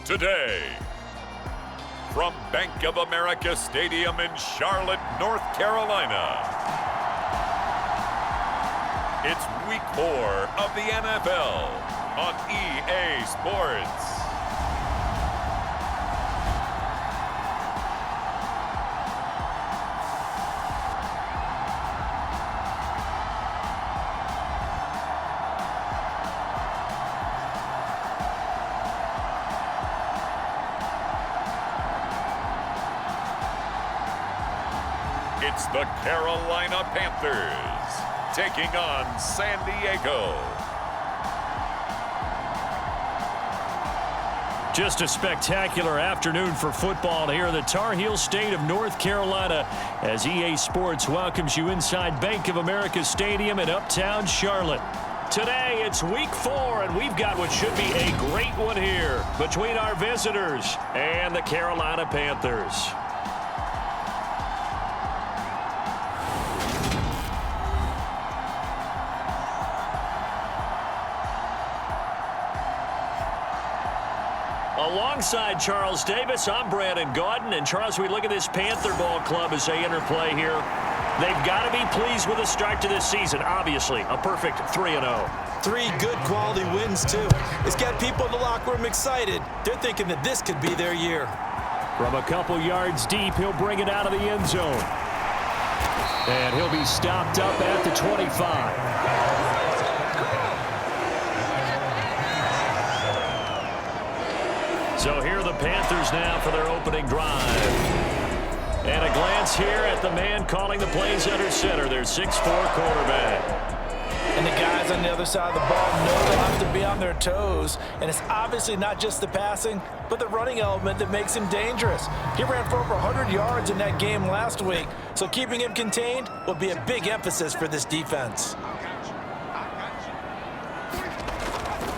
today. From Bank of America Stadium in Charlotte, North Carolina, it's Week 4 of the NFL on EA Sports. It's the Carolina Panthers taking on San Diego. Just a spectacular afternoon for football here in the Tar Heel state of North Carolina as EA Sports welcomes you inside Bank of America Stadium in uptown Charlotte. Today, it's Week 4, and we've got what should be a great one here between our visitors and the Carolina Panthers. Alongside Charles Davis, I'm Brandon Gaudin. And Charles, we look at this Panther ball club as they enter play here. They've got to be pleased with the start to this season. Obviously, a perfect 3-0. 3 good quality wins, too. It's got people in the locker room excited. They're thinking that this could be their year. From a couple yards deep, he'll bring it out of the end zone. And he'll be stopped up at the 25. So here are the Panthers now for their opening drive. And a glance here at the man calling the plays under center, their 6'4" quarterback. And the guys on the other side of the ball know they'll have to be on their toes. And it's obviously not just the passing, but the running element that makes him dangerous. He ran for over 100 yards in that game last week, so keeping him contained will be a big emphasis for this defense.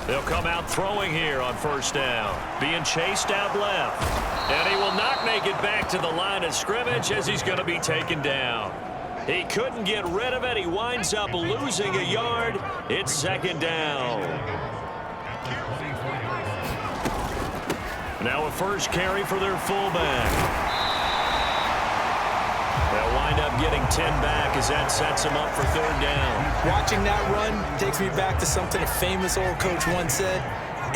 They'll come out throwing here on first down. Being chased out left. And he will not make it back to the line of scrimmage as he's going to be taken down. He couldn't get rid of it. He winds up losing a yard. It's second down. Now a first carry for their fullback. They'll wind up getting 10 back as that sets him up for third down. Watching that run takes me back to something a famous old coach once said.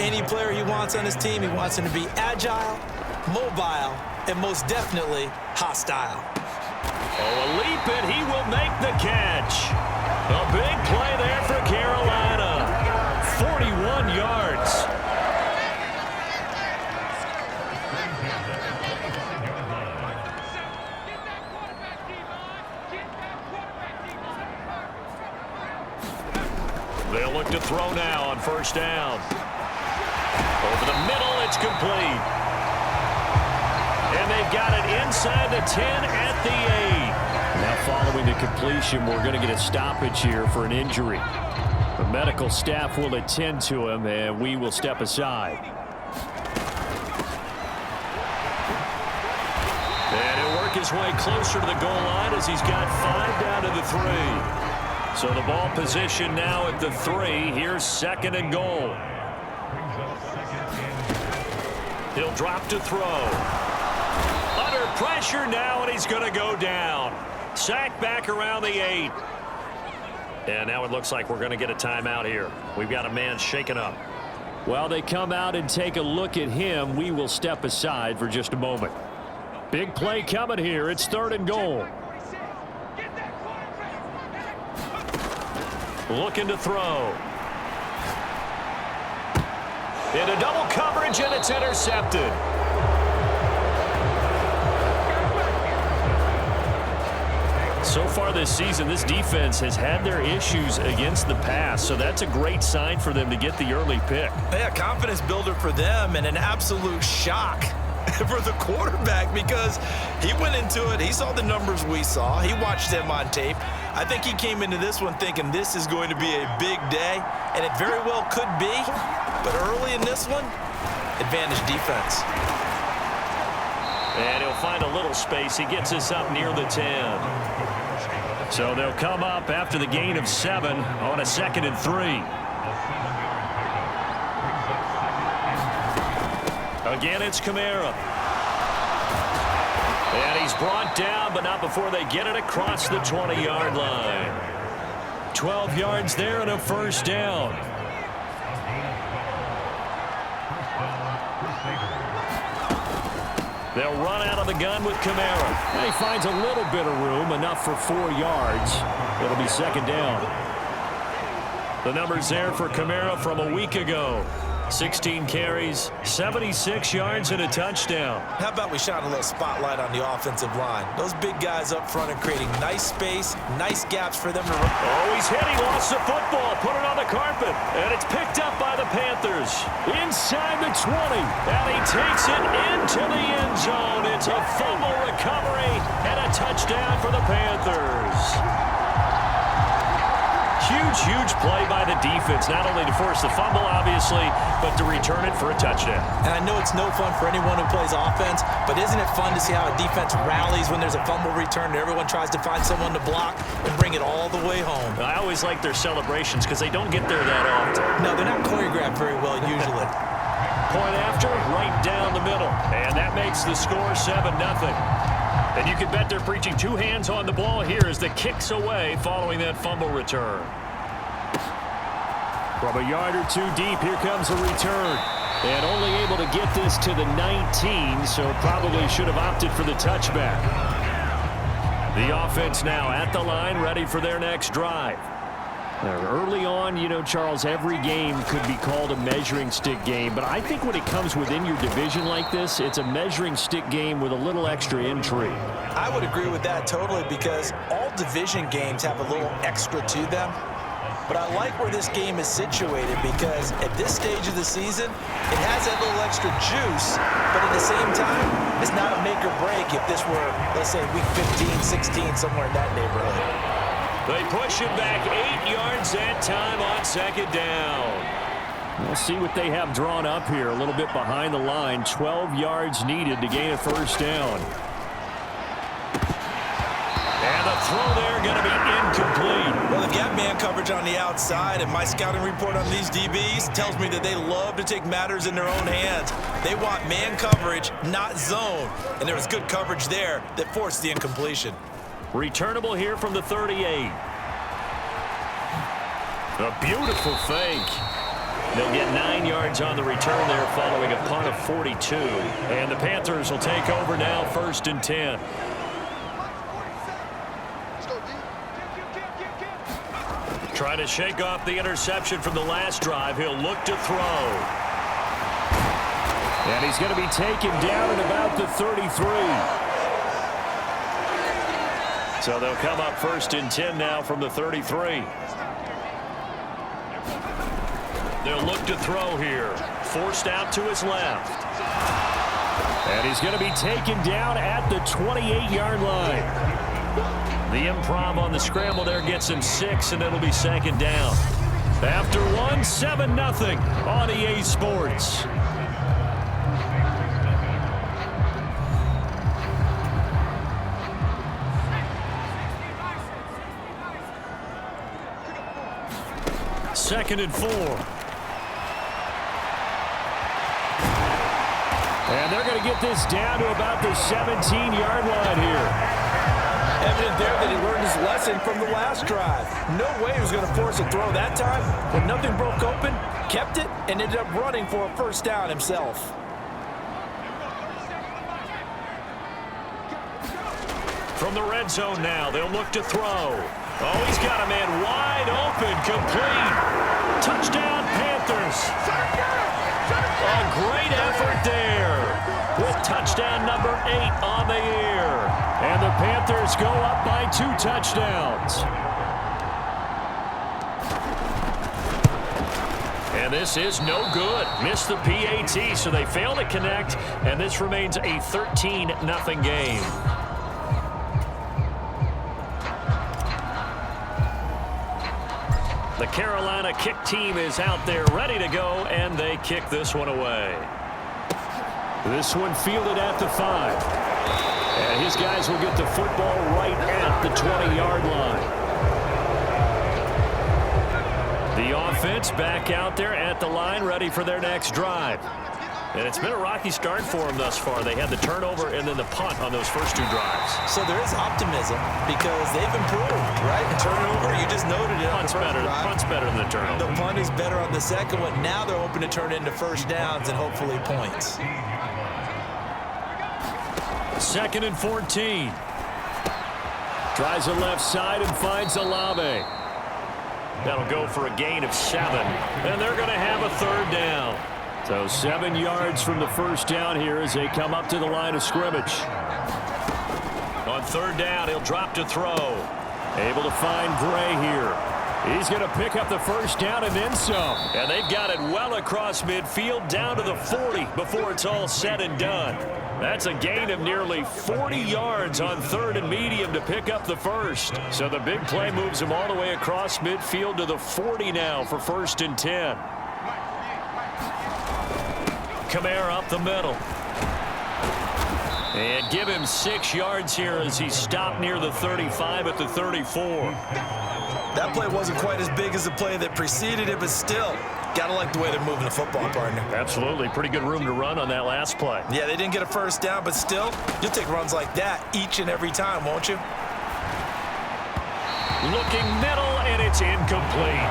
Any player he wants on his team, he wants him to be agile, mobile, and most definitely hostile. Oh, a leap, and he will make the catch. A big play there for Carolina. 41 yards. They'll look to throw now on first down. Over the middle, it's complete. And they've got it inside the 10 at the 8. Now following the completion, we're going to get a stoppage here for an injury. The medical staff will attend to him, and we will step aside. And he'll work his way closer to the goal line as he's got 5 down to the 3. So the ball position now at the 3. Here's second and goal. He'll drop to throw. Under pressure now, and he's going to go down. Sacked back around the 8. And now it looks like we're going to get a timeout here. We've got a man shaken up. While they come out and take a look at him, we will step aside for just a moment. Big play coming here. It's third and goal. Looking to throw. Into double coverage, and it's intercepted. So far this season, this defense has had their issues against the pass, so that's a great sign for them to get the early pick. Yeah, confidence builder for them and an absolute shock for the quarterback because he went into it. He saw the numbers we saw. He watched them on tape. I think he came into this one thinking this is going to be a big day, and it very well could be. But early in this one, advantage defense. And he'll find a little space. He gets us up near the 10. So they'll come up after the gain of 7 on a 2nd and 3. Again, it's Kamara. And he's brought down, but not before they get it across the 20-yard line. 12 yards there and a first down. They'll run out of the gun with Kamara. And he finds a little bit of room, enough for 4 yards. It'll be second down. The numbers there for Kamara from a week ago. 16 carries, 76 yards, and a touchdown. How about we shine a little spotlight on the offensive line? Those big guys up front are creating nice space, nice gaps for them to run. Oh, he's hit. He lost the football. Put it on the carpet. And it's picked up by the Panthers. Inside the 20. And he takes it into the end zone. It's a fumble recovery and a touchdown for the Panthers. Huge play by the defense, not only to force the fumble, obviously, but to return it for a touchdown. And I know it's no fun for anyone who plays offense, but isn't it fun to see how a defense rallies when there's a fumble return and everyone tries to find someone to block and bring it all the way home? I always like their celebrations because they don't get there that often. No, they're not choreographed very well usually. Point after, right down the middle. And that makes the score 7-0. And you can bet they're preaching 2 hands on the ball here as the kick's away following that fumble return. From a yard or 2 deep, here comes a return. And only able to get this to the 19, so probably should have opted for the touchback. The offense now at the line, ready for their next drive. Early on, you know, Charles, every game could be called a measuring stick game, but I think when it comes within your division like this, it's a measuring stick game with a little extra intrigue. I would agree with that totally because all division games have a little extra to them. But I like where this game is situated because at this stage of the season, it has that little extra juice, but at the same time, it's not a make or break if this were, let's say, week 15, 16, somewhere in that neighborhood. They push him back 8 yards that time on second down. We'll see what they have drawn up here. A little bit behind the line. 12 yards needed to gain a first down. And the throw there going to be incomplete. Well, they've got man coverage on the outside, and my scouting report on these DBs tells me that they love to take matters in their own hands. They want man coverage, not zone. And there was good coverage there that forced the incompletion. Returnable here from the 38. A beautiful fake. They'll get 9 yards on the return there following a punt of 42. And the Panthers will take over now, 1st and 10. Trying to shake off the interception from the last drive. He'll look to throw. And he's going to be taken down at about the 33. So they'll come up 1st and 10 now from the 33. They'll look to throw here. Forced out to his left. And he's going to be taken down at the 28-yard line. The improv on the scramble there gets him 6, and it'll be second down. After 1, 7-0 on EA Sports. Second and 4. And they're going to get this down to about the 17-yard line here. Evident there that he learned his lesson from the last drive. No way he was going to force a throw that time. When nothing broke open, kept it, and ended up running for a first down himself. From the red zone now, they'll look to throw. Oh, he's got a man wide open, complete. Touchdown, Panthers. A great effort there with touchdown number 8 on the year. And the Panthers go up by 2 touchdowns. And this is no good. Missed the PAT, so they fail to connect, and this remains a 13-0 game. The Carolina kick team is out there ready to go, and they kick this one away. This one fielded at the 5. And his guys will get the football right at the 20-yard line. The offense back out there at the line, ready for their next drive. And it's been a rocky start for them thus far. They had the turnover and then the punt on those first 2 drives. So there is optimism because they've improved, right? Turnover, you just noted it. Punt's better than the turnover. The punt is better on the second one. Now they're hoping to turn it into first downs and hopefully points. 2nd and 14. Tries the left side and finds Olave. That'll go for a gain of 7. And they're going to have a 3rd down. So 7 yards from the first down here as they come up to the line of scrimmage. On 3rd down, he'll drop to throw. Able to find Gray here. He's going to pick up the first down and then some. And they've got it well across midfield down to the 40 before it's all said and done. That's a gain of nearly 40 yards on 3rd and medium to pick up the first. So the big play moves him all the way across midfield to the 40 now for 1st and 10. Kamara up the middle. And give him 6 yards here as he stopped near the 35 at the 34. That play wasn't quite as big as the play that preceded it, but still, gotta like the way they're moving the football, partner. Absolutely. Pretty good room to run on that last play. Yeah, they didn't get a first down, but still, you'll take runs like that each and every time, won't you? Looking middle, and it's incomplete.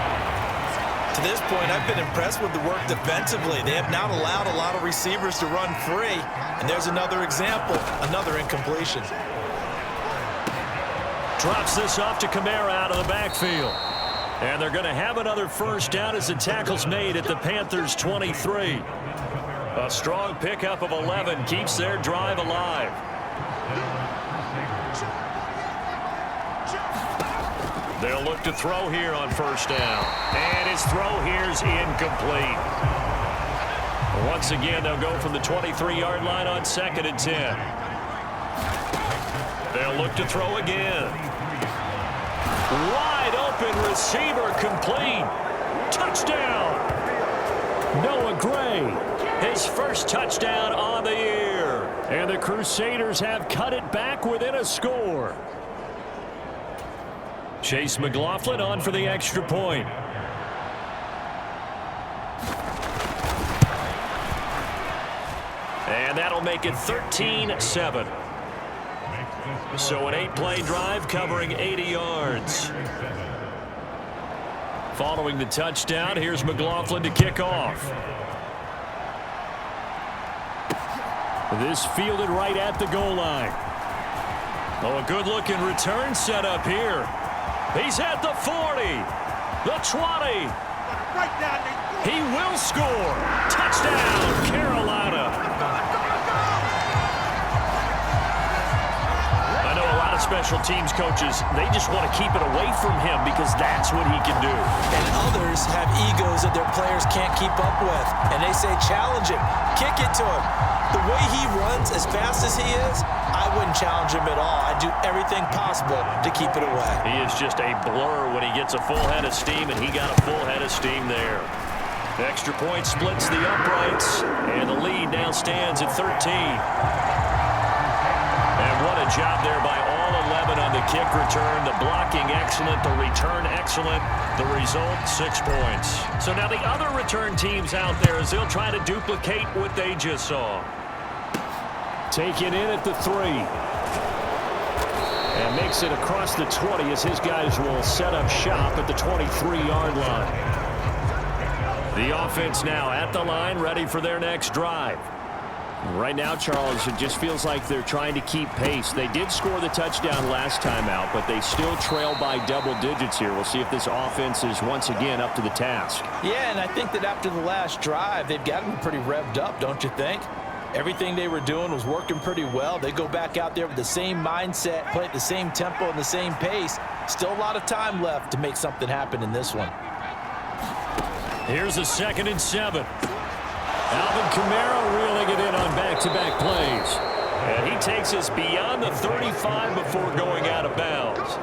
To this point, I've been impressed with the work defensively. They have not allowed a lot of receivers to run free, and there's another example, another incompletion. Drops this off to Kamara out of the backfield. And they're going to have another first down as the tackle's made at the Panthers' 23. A strong pickup of 11 keeps their drive alive. They'll look to throw here on first down. And his throw here's incomplete. Once again, they'll go from the 23-yard line on 2nd and 10. They'll look to throw again. Wide open receiver complete. Touchdown. Noah Gray, his first touchdown on the year. And the Crusaders have cut it back within a score. Chase McLaughlin on for the extra point. And that'll make it 13-7. So an 8-play drive covering 80 yards. Following the touchdown, here's McLaughlin to kick off. This fielded right at the goal line. Oh, a good-looking return set up here. He's at the 40, the 20. He will score. Touchdown, Carolina. I know a lot of special teams coaches, they just want to keep it away from him because that's what he can do. And others have egos that their players can't keep up with. And they say, challenge him, kick it to him. The way he runs as fast as he is, I wouldn't challenge him at all. I'd do everything possible to keep it away. He is just a blur when he gets a full head of steam, and he got a full head of steam there. The extra point splits the uprights, and the lead now stands at 13. And what a job there by all 11 on the kick return. The blocking excellent, the return excellent. The result, 6 points. So now the other return teams out there as they'll try to duplicate what they just saw. Taken in at the 3. And makes it across the 20 as his guys will set up shop at the 23-yard line. The offense now at the line, ready for their next drive. Right now, Charles, it just feels like they're trying to keep pace. They did score the touchdown last time out, but they still trail by double digits here. We'll see if this offense is once again up to the task. Yeah, and I think that after the last drive, they've got to be pretty revved up, don't you think? Everything they were doing was working pretty well. They go back out there with the same mindset, play at the same tempo and the same pace. Still a lot of time left to make something happen in this one. Here's a 2nd and 7. Alvin Kamara reeling it in on back-to-back plays. And he takes us beyond the 35 before going out of bounds.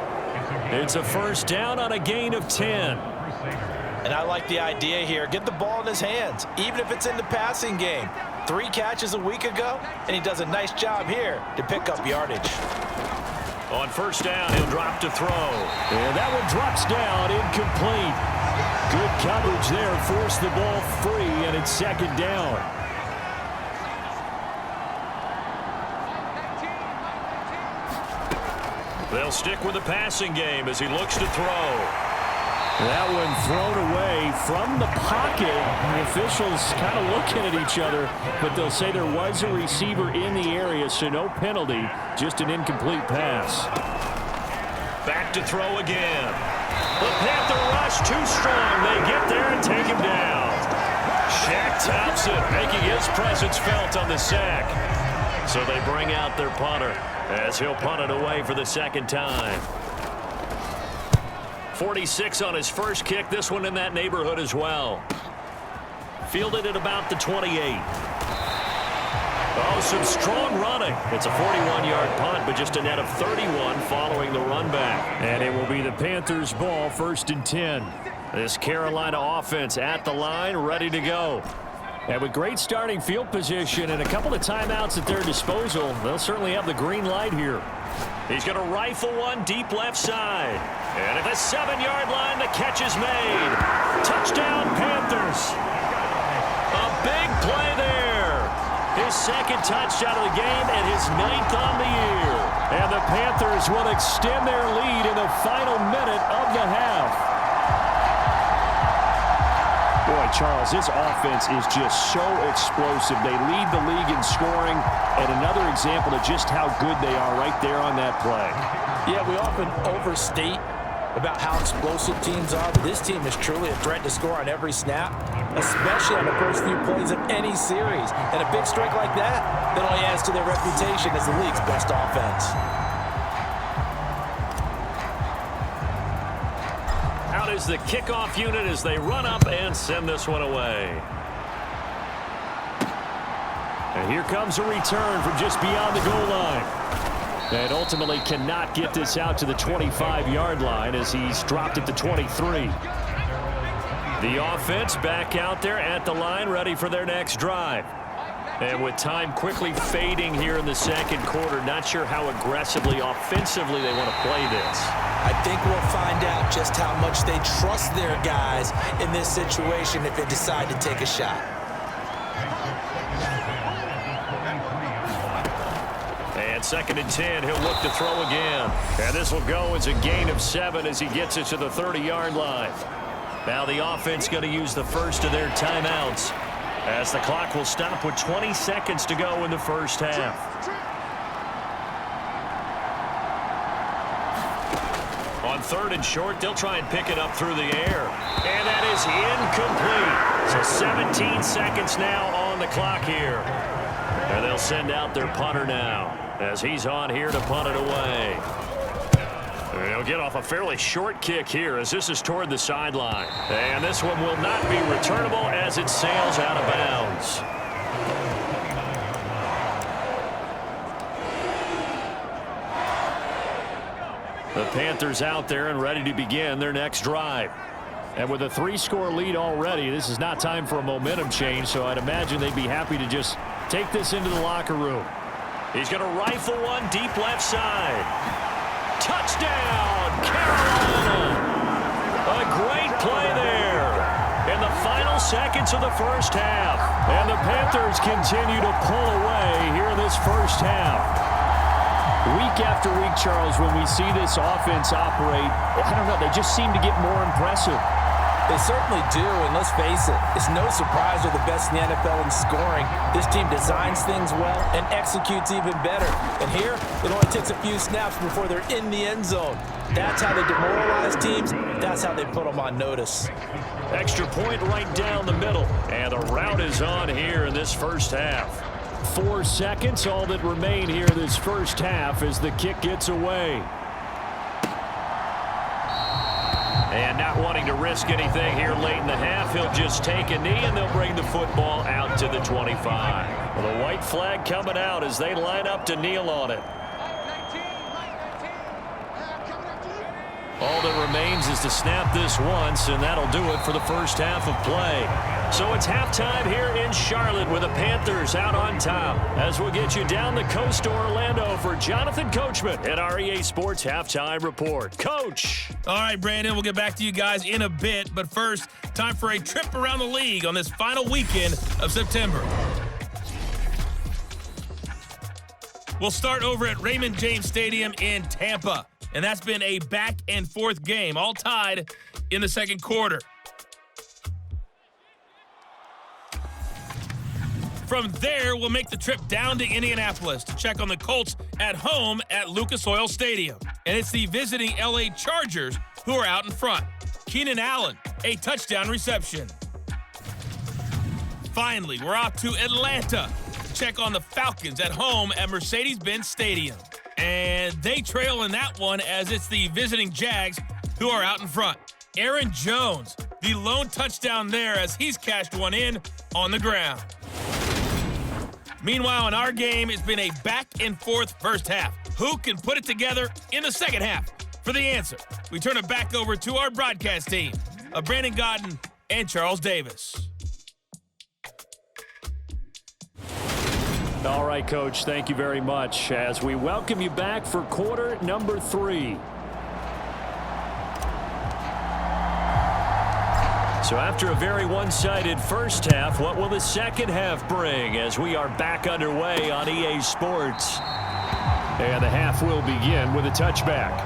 It's a first down on a gain of 10. And I like the idea here. Get the ball in his hands, even if it's in the passing game. 3 catches a week ago, and he does a nice job here to pick up yardage. On first down, he'll drop to throw. And that one drops down, incomplete. Good coverage there, forced the ball free, and it's 2nd down. They'll stick with the passing game as he looks to throw. That one thrown away from the pocket. The officials kind of looking at each other, but they'll say there was a receiver in the area, so no penalty, just an incomplete pass. Back to throw again. The Panther rush too strong. They get there and take him down. Shaq Thompson making his presence felt on the sack. So they bring out their punter as he'll punt it away for the second time. 46 on his first kick. This one in that neighborhood as well. Fielded at about the 28. Oh, some strong running. It's a 41-yard punt, but just a net of 31 following the run back. And it will be the Panthers' ball, 1st and 10. This Carolina offense at the line, ready to go. And with great starting field position and a couple of timeouts at their disposal, they'll certainly have the green light here. He's going to rifle one deep left side. And at the 7-yard line, the catch is made. Touchdown, Panthers. A big play there. His second touchdown of the game and his 9th on the year. And the Panthers will extend their lead in the final minute of the half. Boy, Charles, this offense is just so explosive. They lead the league in scoring, and another example of just how good they are right there on that play. Yeah, we often overstate about how explosive teams are, but this team is truly a threat to score on every snap, especially on the first few plays of any series. And a big strike like that only adds to their reputation as the league's best offense. Out is the kickoff unit as they run up and send this one away. And here comes a return from just beyond the goal line. And ultimately cannot get this out to the 25-yard line as he's dropped at the 23. The offense back out there at the line, ready for their next drive. And with time quickly fading here in the second quarter, not sure how aggressively, offensively they want to play this. I think we'll find out just how much they trust their guys in this situation if they decide to take a shot. And 2nd and 10, he'll look to throw again. And this will go as a gain of 7 as he gets it to the 30-yard line. Now the offense going to use the first of their timeouts as the clock will stop with 20 seconds to go in the first half. On 3rd and short, they'll try and pick it up through the air. And that is incomplete. So 17 seconds now on the clock here. And they'll send out their punter now as he's on here to punt it away. And he'll get off a fairly short kick here as this is toward the sideline. And this one will not be returnable as it sails out of bounds. The Panthers out there and ready to begin their next drive. And with a 3-score lead already, this is not time for a momentum change, so I'd imagine they'd be happy to just take this into the locker room. He's going to rifle one deep left side. Touchdown, Carolina! A great play there in the final seconds of the first half. And the Panthers continue to pull away here in this first half. Week after week, Charles, when we see this offense operate, I don't know, they just seem to get more impressive. They certainly do, and let's face it, it's no surprise they're the best in the NFL in scoring. This team designs things well and executes even better. And here, it only takes a few snaps before they're in the end zone. That's how they demoralize teams. That's how they put them on notice. Extra point right down the middle. And the route is on here in this first half. 4 seconds, all that remain here in this first half as the kick gets away. And not wanting to risk anything here late in the half, he'll just take a knee and they'll bring the football out to the 25. Well, the white flag coming out as they line up to kneel on it. All that remains is to snap this once, and that'll do it for the first half of play. So it's halftime here in Charlotte with the Panthers out on top. As we'll get you down the coast to Orlando for Jonathan Coachman at our EA Sports Halftime Report. Coach! All right, Brandon, we'll get back to you guys in a bit. But first, time for a trip around the league on this final weekend of September. We'll start over at Raymond James Stadium in Tampa. and that's been a back-and-forth game, all tied in the second quarter. From there, we'll make the trip down to Indianapolis to check on the Colts at home at Lucas Oil Stadium. And it's the visiting LA Chargers who are out in front. Keenan Allen, a touchdown reception. Finally, we're off to Atlanta to check on the Falcons at home at Mercedes-Benz Stadium. And they trail in that one as it's the visiting Jags who are out in front. Aaron Jones, the lone touchdown there as he's cashed one in on the ground. Meanwhile, in our game, it's been a back-and-forth first half. Who can put it together in the second half? For the answer, we turn it back over to our broadcast team of Brandon Godden and Charles Davis. All right, Coach, thank you very much as we welcome you back for quarter number 3. So after a very one-sided first half, what will the second half bring as we are back underway on EA Sports? And the half will begin with a touchback.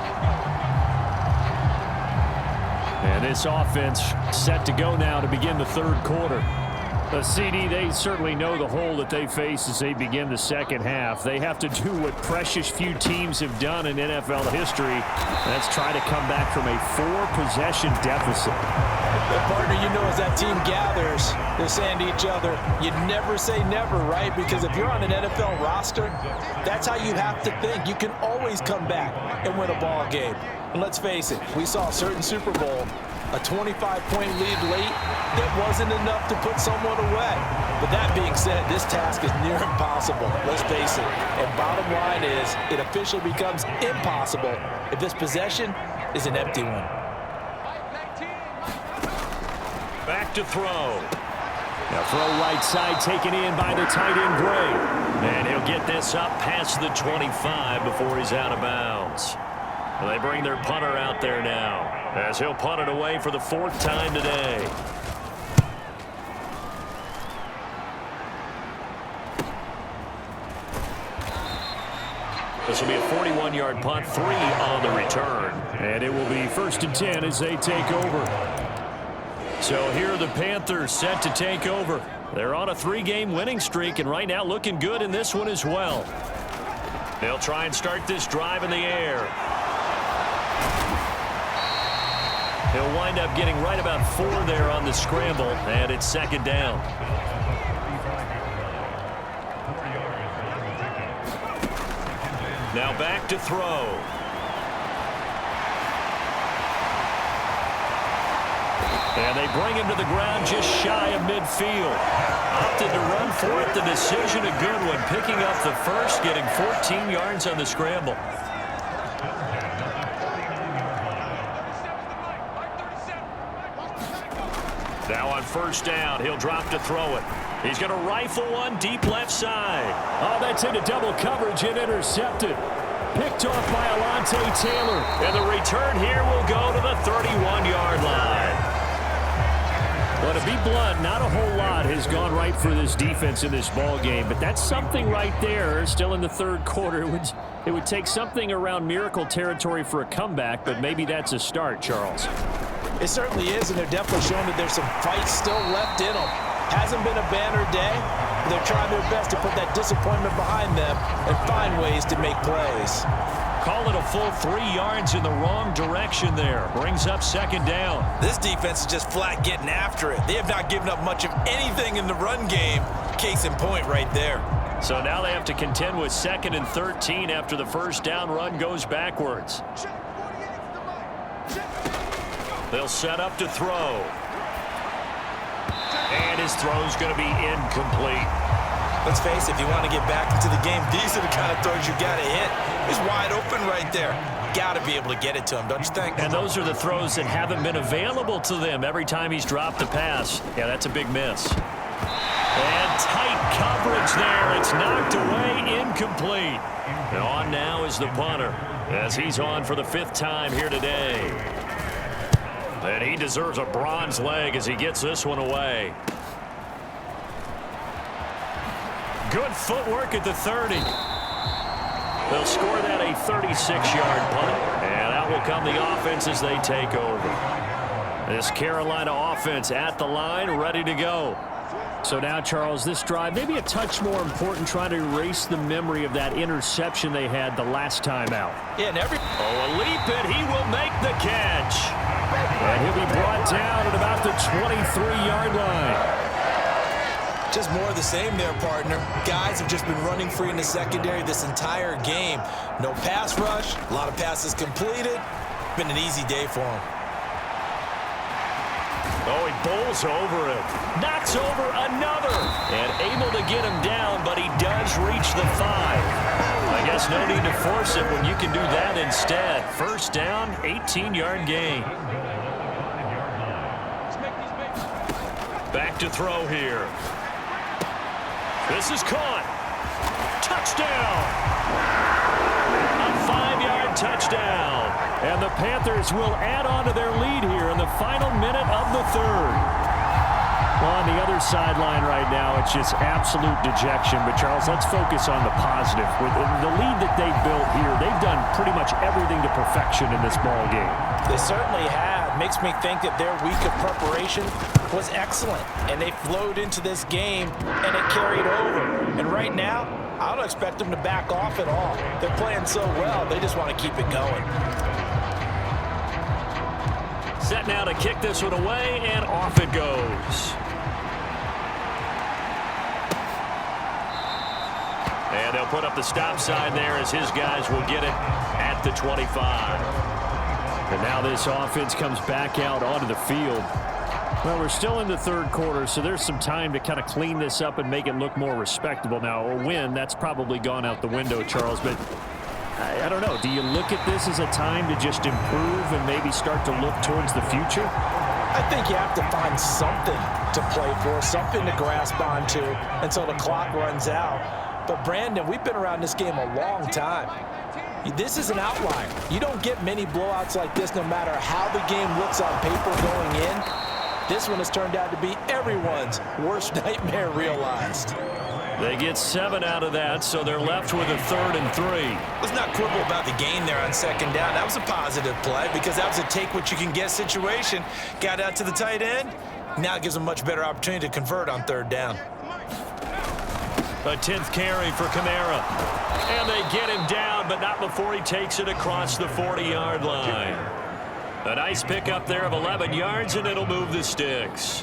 And this offense set to go now to begin the third quarter. CD, they certainly know the hole that they face as they begin the second half. They have to do what precious few teams have done in NFL history. That's try to come back from a 4-possession deficit. But partner, you know, as that team gathers, they're saying to each other, you never say never, right? Because if you're on an NFL roster, that's how you have to think. You can always come back and win a ball game. And let's face it, we saw a certain Super Bowl, a 25-point lead late that wasn't enough to put someone away. But that being said, this task is near impossible. Let's face it. And bottom line is, it officially becomes impossible if this possession is an empty one. Back to throw. Now throw right side taken in by the tight end Gray. And he'll get this up past the 25 before he's out of bounds. Well, they bring their punter out there now as he'll punt it away for the 4th time today. This will be a 41-yard punt, 3 on the return. And it will be 1st and 10 as they take over. So here are the Panthers set to take over. They're on a 3-game winning streak and right now looking good in this one as well. They'll try and start this drive in the air. He'll wind up getting right about 4 there on the scramble, and it's 2nd down. Now back to throw. And they bring him to the ground just shy of midfield. Opted to run for it. The decision a good one. Picking up the first, getting 14 yards on the scramble. Now on 1st down, he'll drop to throw it. He's going to rifle one deep left side. Oh, that's into double coverage and intercepted. Picked off by Alontae Taylor. And the return here will go to the 31-yard line. Well, to be blunt, not a whole lot has gone right for this defense in this ball game, but that's something right there. Still in the third quarter, it would take something around miracle territory for a comeback, but maybe that's a start, Charles. It certainly is, and they're definitely showing that there's some fight still left in them. Hasn't been a banner day, but they're trying their best to put that disappointment behind them and find ways to make plays. Call it a full 3 yards in the wrong direction there. Brings up 2nd down. This defense is just flat getting after it. They have not given up much of anything in the run game. Case in point right there. So now they have to contend with 2nd and 13 after the 1st down run goes backwards. They'll set up to throw. And his throw's going to be incomplete. Let's face it, if you want to get back into the game, these are the kind of throws you got to hit. He's wide open right there. Got to be able to get it to him, don't you think? And those are the throws that haven't been available to them every time he's dropped the pass. Yeah, that's a big miss. And tight coverage there. It's knocked away, incomplete. And on now is the punter as he's on for the 5th time here today. And he deserves a bronze leg as he gets this one away. Good footwork at the 30. They'll score that a 36-yard punt. will come the offense as they take over. This Carolina offense at the line, ready to go. So now, Charles, this drive maybe a touch more important, trying to erase the memory of that interception they had the last time out. Yeah, and a leap, and he will make the catch. And he'll be brought down at about the 23-yard line. just more of the same there, partner. Guys have just been running free in the secondary this entire game. No pass rush, a lot of passes completed. Been an easy day for him. Oh, he bowls over it. Knocks over another. And able to get him down, but he does reach the 5. I guess no need to force it when you can do that instead. First down, 18-yard gain. Back to throw here. This is caught. Touchdown. A 5-yard touchdown. And the Panthers will add on to their lead here in the final minute of the third. Well, on the other sideline right now, it's just absolute dejection. But, Charles, let's focus on the positive. With the lead that they've built here, they've done pretty much everything to perfection in this ball game. They certainly have. Makes me think that their week of preparation was excellent. And they flowed into this game, and it carried over. And right now, I don't expect them to back off at all. They're playing so well, they just want to keep it going. Set now to kick this one away, and off it goes. And they'll put up the stop sign there as his guys will get it at the 25. And now this offense comes back out onto the field. Well, we're still in the third quarter, so there's some time to kind of clean this up and make it look more respectable. Now, a win, that's probably gone out the window, Charles, but I don't know. Do you look at this as a time to just improve and maybe start to look towards the future? I think you have to find something to play for, something to grasp onto until the clock runs out. But, Brandon, we've been around this game a long time. This is an outlier. You don't get many blowouts like this no matter how the game looks on paper going in. This one has turned out to be everyone's worst nightmare realized. They get 7 out of that, so they're left with a 3rd and 3. Let's not quibble about the gain there on second down. That was a positive play because that was a take-what-you-can-get situation. Got out to the tight end. Now it gives them a much better opportunity to convert on 3rd down. A 10th carry for Kamara. And they get him down, but not before he takes it across the 40-yard line. A nice pickup there of 11 yards, and it'll move the sticks.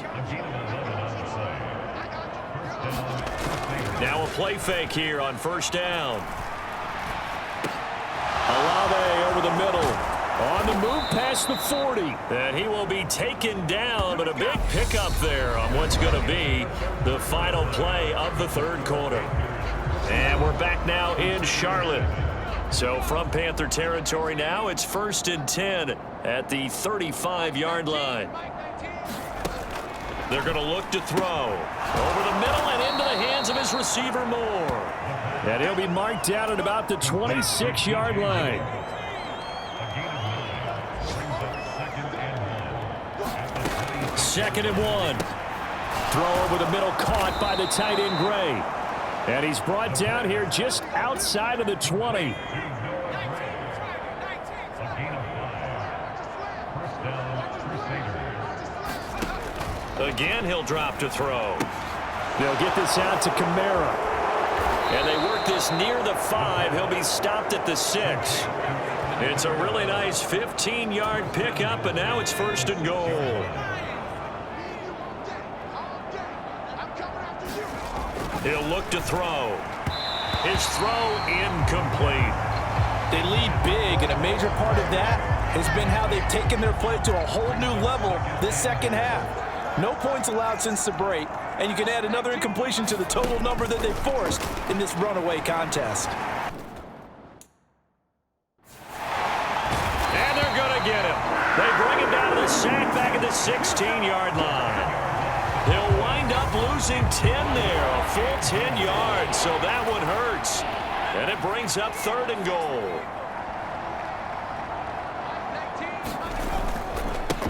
Now a play fake here on first down. Olave over the middle. On the move past the 40. And he will be taken down, but a big pickup there on what's going to be the final play of the third quarter. And we're back now in Charlotte. So from Panther territory now, it's 1st and 10 at the 35-yard line. They're going to look to throw. Over the middle and into the hands of his receiver, Moore. And he'll be marked down at about the 26-yard line. Second and 1. Throw over the middle, caught by the tight end, Gray. And he's brought down here just outside of the 20. Again, he'll drop to throw. They'll get this out to Kamara. And they work this near the 5. He'll be stopped at the 6. It's a really nice 15-yard pickup, and now it's 1st and goal. He'll look to throw. His throw incomplete. They lead big, and a major part of that has been how they've taken their play to a whole new level this second half. No points allowed since the break, and you can add another incompletion to the total number that they forced in this runaway contest. And they're going to get him. They bring him down to the sack back at the 16-yard line. He'll wind up losing 10 there, a full 10 yards, so that one hurts. And it brings up 3rd and goal.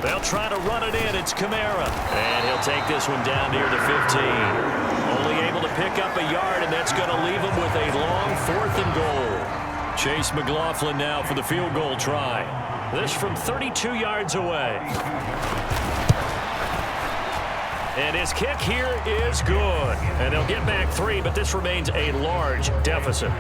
They'll try to run it in. It's Kamara. And he'll take this one down near the 15. Only able to pick up a yard, and that's going to leave him with a long 4th and goal. Chase McLaughlin now for the field goal try. This from 32 yards away. And his kick here is good. And they'll get back 3, but this remains a large deficit.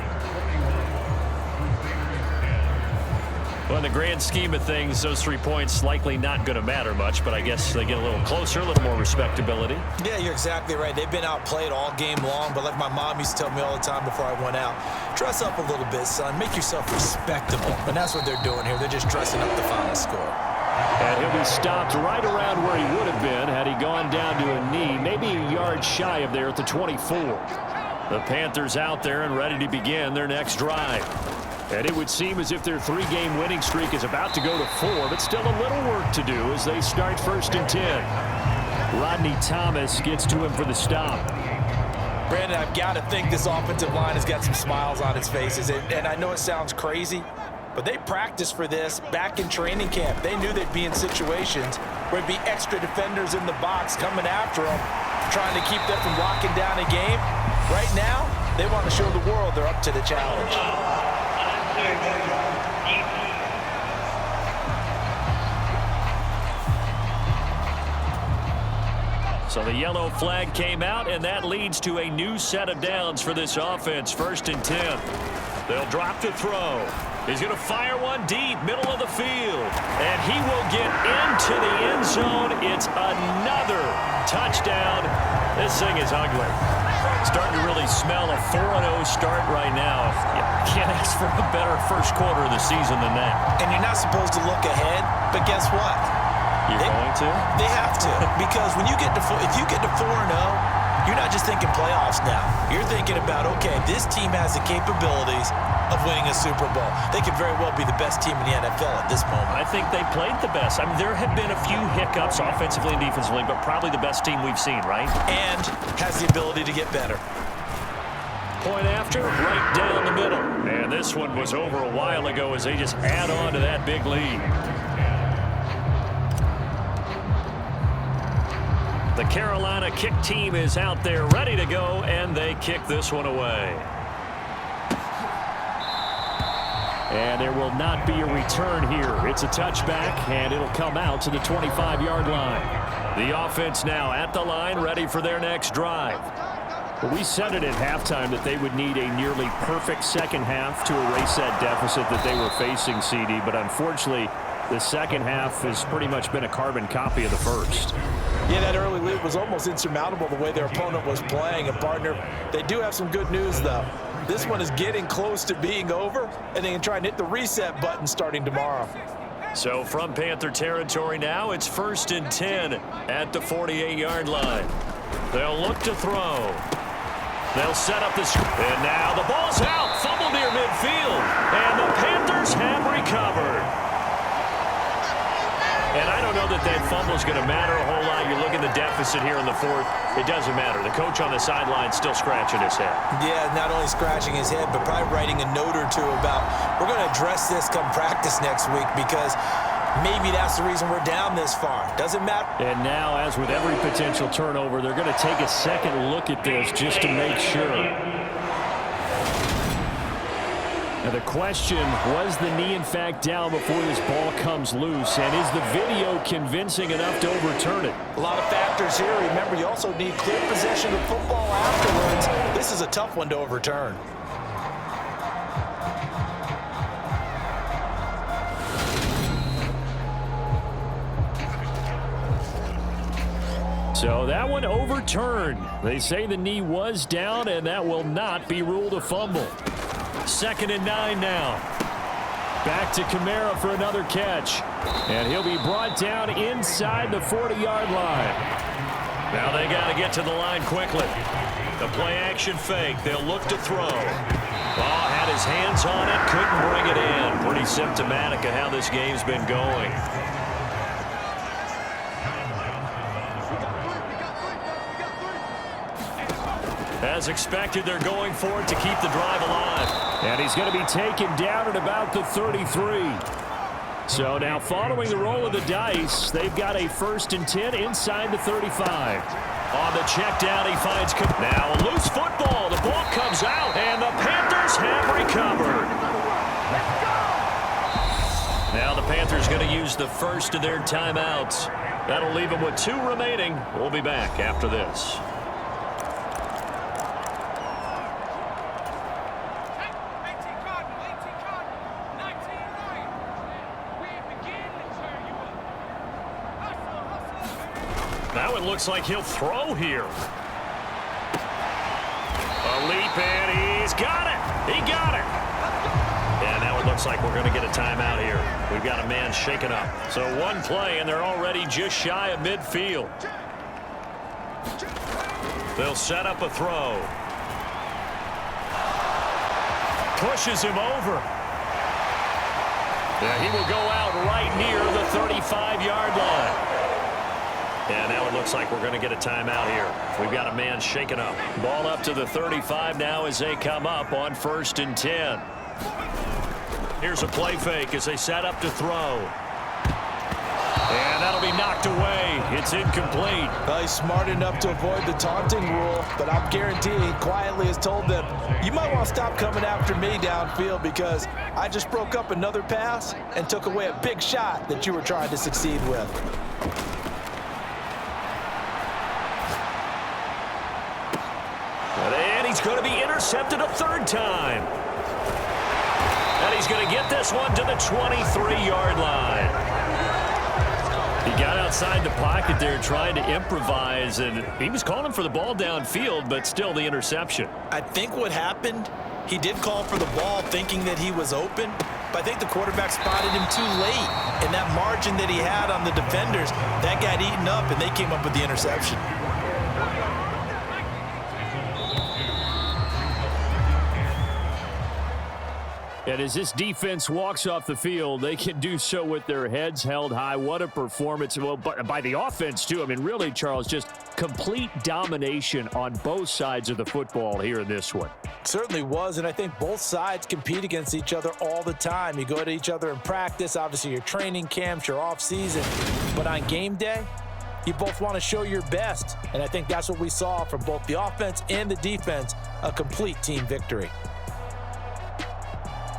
Well, in the grand scheme of things, those 3 points likely not going to matter much, but I guess they get a little closer, a little more respectability. Yeah, you're exactly right. They've been outplayed all game long, but like my mom used to tell me all the time before I went out, dress up a little bit, son. Make yourself respectable. And that's what they're doing here. They're just dressing up the final score. And he'll be stopped right around where he would have been had he gone down to a knee, maybe a yard shy of there at the 24. The Panthers out there and ready to begin their next drive. And it would seem as if their 3-game winning streak is about to go to 4, but still a little work to do as they start 1st and 10. Rodney Thomas gets to him for the stop. Brandon, I've got to think this offensive line has got some smiles on its faces. And I know it sounds crazy, but they practiced for this back in training camp. They knew they'd be in situations where there'd be extra defenders in the box coming after them, trying to keep them from locking down a game. Right now, they want to show the world they're up to the challenge. So the yellow flag came out, and that leads to a new set of downs for this offense. 1st and 10. They'll drop the throw. He's going to fire one deep, middle of the field. And he will get into the end zone. It's another touchdown. This thing is ugly. Starting to really smell a 4-0 start right now. You can't ask for a better first quarter of the season than that. And you're not supposed to look ahead, but guess what? You're going to? They have to, because when you get to if you get to 4-0, you're not just thinking playoffs now. You're thinking about, okay, this team has the capabilities of winning a Super Bowl. They could very well be the best team in the NFL at this moment. I think they played the best. I mean, there have been a few hiccups offensively and defensively, but probably the best team we've seen, right? And has the ability to get better. Point after, right down the middle. And this one was over a while ago as they just add on to that big lead. The Carolina kick team is out there ready to go, and they kick this one away. And there will not be a return here. It's a touchback, and it'll come out to the 25-yard line. The offense now at the line, ready for their next drive. Well, we said it at halftime that they would need a nearly perfect second half to erase that deficit that they were facing, CD. But unfortunately, the second half has pretty much been a carbon copy of the first. Yeah, that early lead was almost insurmountable the way their opponent was playing. And, partner, they do have some good news, though. This one is getting close to being over, and they can try and hit the reset button starting tomorrow. So from Panther territory now, it's 1st and 10 at the 48-yard line. They'll look to throw. They'll set up this. And now the ball's out. Fumble near midfield. And the Panthers have recovered. And I don't know that that fumble is going to matter a whole lot. You look at the deficit here in the 4th. It doesn't matter. The coach on the sideline still scratching his head. Yeah, not only scratching his head, but probably writing a note or two about, we're going to address this come practice next week because maybe that's the reason we're down this far. Doesn't matter. And now, as with every potential turnover, they're going to take a second look at this just to make sure. Now the question, was the knee in fact down before this ball comes loose? And is the video convincing enough to overturn it? A lot of factors here. Remember, you also need clear possession of football afterwards. This is a tough one to overturn. So that one overturned. They say the knee was down, and that will not be ruled a fumble. 2nd and 9 now. Back to Kamara for another catch. And he'll be brought down inside the 40-yard line. Now they got to get to the line quickly. The play action fake. They'll look to throw. Ball had his hands on it. Couldn't bring it in. Pretty symptomatic of how this game's been going. As expected, they're going for it to keep the drive alive. And he's going to be taken down at about the 33. So now following the roll of the dice, they've got a 1st and 10 inside the 35. On the check down, he finds now a loose football. The ball comes out, and the Panthers have recovered. Now the Panthers the first of their timeouts. That'll leave them with 2 remaining. We'll be back after this. Now it looks like he'll throw here. A leap, and he's got it. He got it. And now it looks like we're going to get a timeout here. We've got a man shaken up. So 1 play, and they're already just shy of midfield. They'll set up a throw. Pushes him over. Yeah, he will go out right near the 35-yard line. And now it looks like we're going to get a timeout here. We've got a man shaken up. Ball up to the 35 now as they come up on 1st and 10. Here's a play fake as they set up to throw. And that'll be knocked away. It's incomplete. Well, he's smart enough to avoid the taunting rule, but I'm guaranteeing he quietly has told them, you might want to stop coming after me downfield because I just broke up another pass and took away a big shot that you were trying to succeed with. And he's going to be intercepted a 3rd time. And he's going to get this one to the 23-yard line. He got outside the pocket there trying to improvise, and he was calling for the ball downfield, but still the interception. I think what happened, he did call for the ball thinking that he was open, but I think the quarterback spotted him too late. And that margin that he had on the defenders, that got eaten up, and they came up with the interception. And as this defense walks off the field, they can do so with their heads held high. What a performance. Well, by the offense, too. I mean, really, Charles, just complete domination on both sides of the football here in this one. Certainly was, and I think both sides compete against each other all the time. You go to each other in practice, obviously your training camps, your off-season, but on game day, you both want to show your best, and I think that's what we saw from both the offense and the defense, a complete team victory.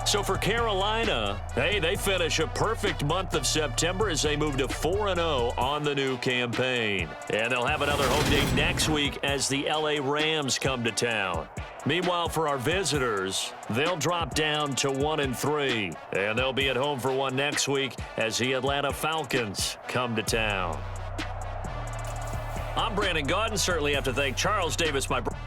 So for Carolina, hey, they finish a perfect month of September as they move to 4-0 on the new campaign. And they'll have another home game next week as the LA Rams come to town. Meanwhile, for our visitors, they'll drop down to 1-3. And they'll be at home for one next week as the Atlanta Falcons come to town. I'm Brandon Gaudin. Certainly have to thank Charles Davis, my brother.